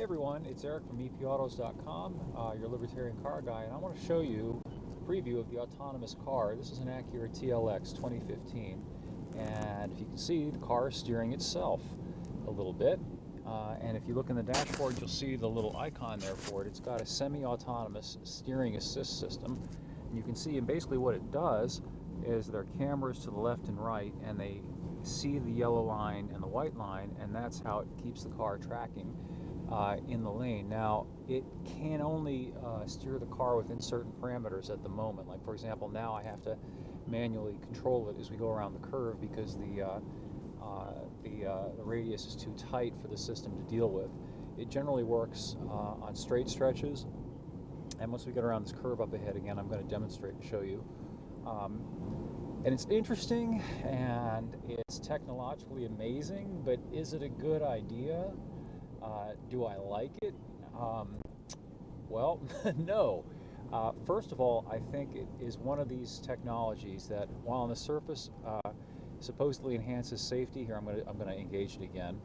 Hey everyone, it's Eric from epautos.com, your libertarian car guy, and I want to show you a preview of the autonomous car. This is an Acura TLX 2015, and if you can see, the car is steering itself a little bit, and if you look in the dashboard, you'll see the little icon there for it. It's got a semi-autonomous steering assist system, and you can see, and basically what it does is there are cameras to the left and right, and they see the yellow line and the white line, and that's how it keeps the car tracking in the lane. Now, it can only steer the car within certain parameters at the moment. Like, for example, now I have to manually control it as we go around the curve because the radius is too tight for the system to deal with. It generally works on straight stretches, and once we get around this curve up ahead again, I'm going to demonstrate and show you. And it's interesting and it's technologically amazing, but is it a good idea? Do I like it? Well, no. First of all, I think it is one of these technologies that, while on the surface supposedly enhances safety. Here, I'm gonna engage it again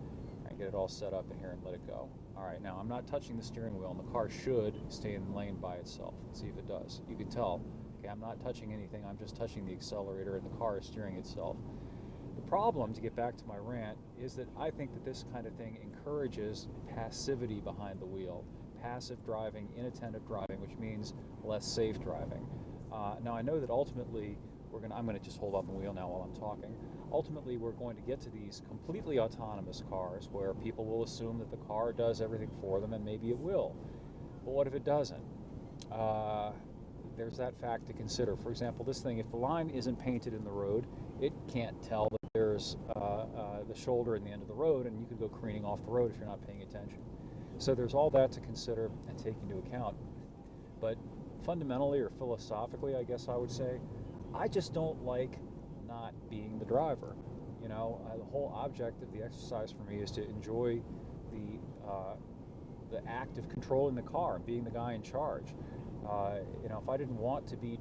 and get it all set up in here and let it go. All right, now I'm not touching the steering wheel, and the car should stay in the lane by itself. Let's see if it does. You can tell. Okay, I'm not touching anything. I'm just touching the accelerator, and the car is steering itself. The problem, to get back to my rant, is that I think that this kind of thing encourages passivity behind the wheel, passive driving, inattentive driving, which means less safe driving. Now, I know that ultimately I'm going to just hold off the wheel now while I'm talking. Ultimately, we're going to get to these completely autonomous cars where people will assume that the car does everything for them, and maybe it will. But what if it doesn't? There's that fact to consider. For example, this thing, if the line isn't painted in the road, it can't tell that there's the shoulder and the end of the road, and you could go careening off the road if you're not paying attention. So there's all that to consider and take into account. But fundamentally, or philosophically, I guess I would say, I just don't like not being the driver. You know, the whole object of the exercise for me is to enjoy the act of controlling the car and being the guy in charge. You know, if I didn't want to be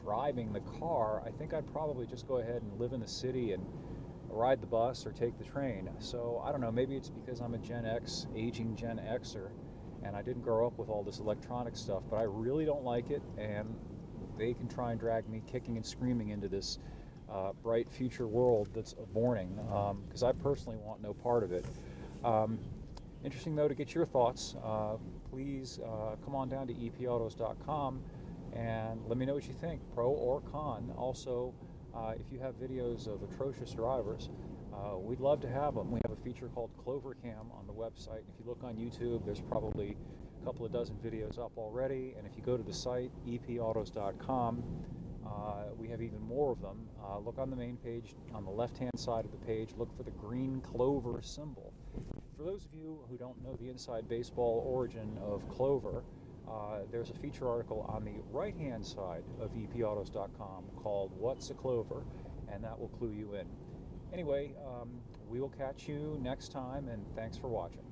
driving the car, I think I'd probably just go ahead and live in the city and ride the bus or take the train. So I don't know, maybe it's because I'm a Gen X, aging Gen Xer, and I didn't grow up with all this electronic stuff, but I really don't like it, and they can try and drag me kicking and screaming into this bright future world that's borning, because I personally want no part of it. Interesting, though, to get your thoughts. Please come on down to epautos.com and let me know what you think, pro or con. Also, if you have videos of atrocious drivers, we'd love to have them. We have a feature called Clover Cam on the website. If you look on YouTube, there's probably a couple of dozen videos up already, and if you go to the site, epautos.com, we have even more of them. Look on the main page, on the left-hand side of the page, look for the green clover symbol. For those of you who don't know the inside baseball origin of clover, there's a feature article on the right-hand side of epautos.com called What's a Clover, and that will clue you in. Anyway, we will catch you next time, and thanks for watching.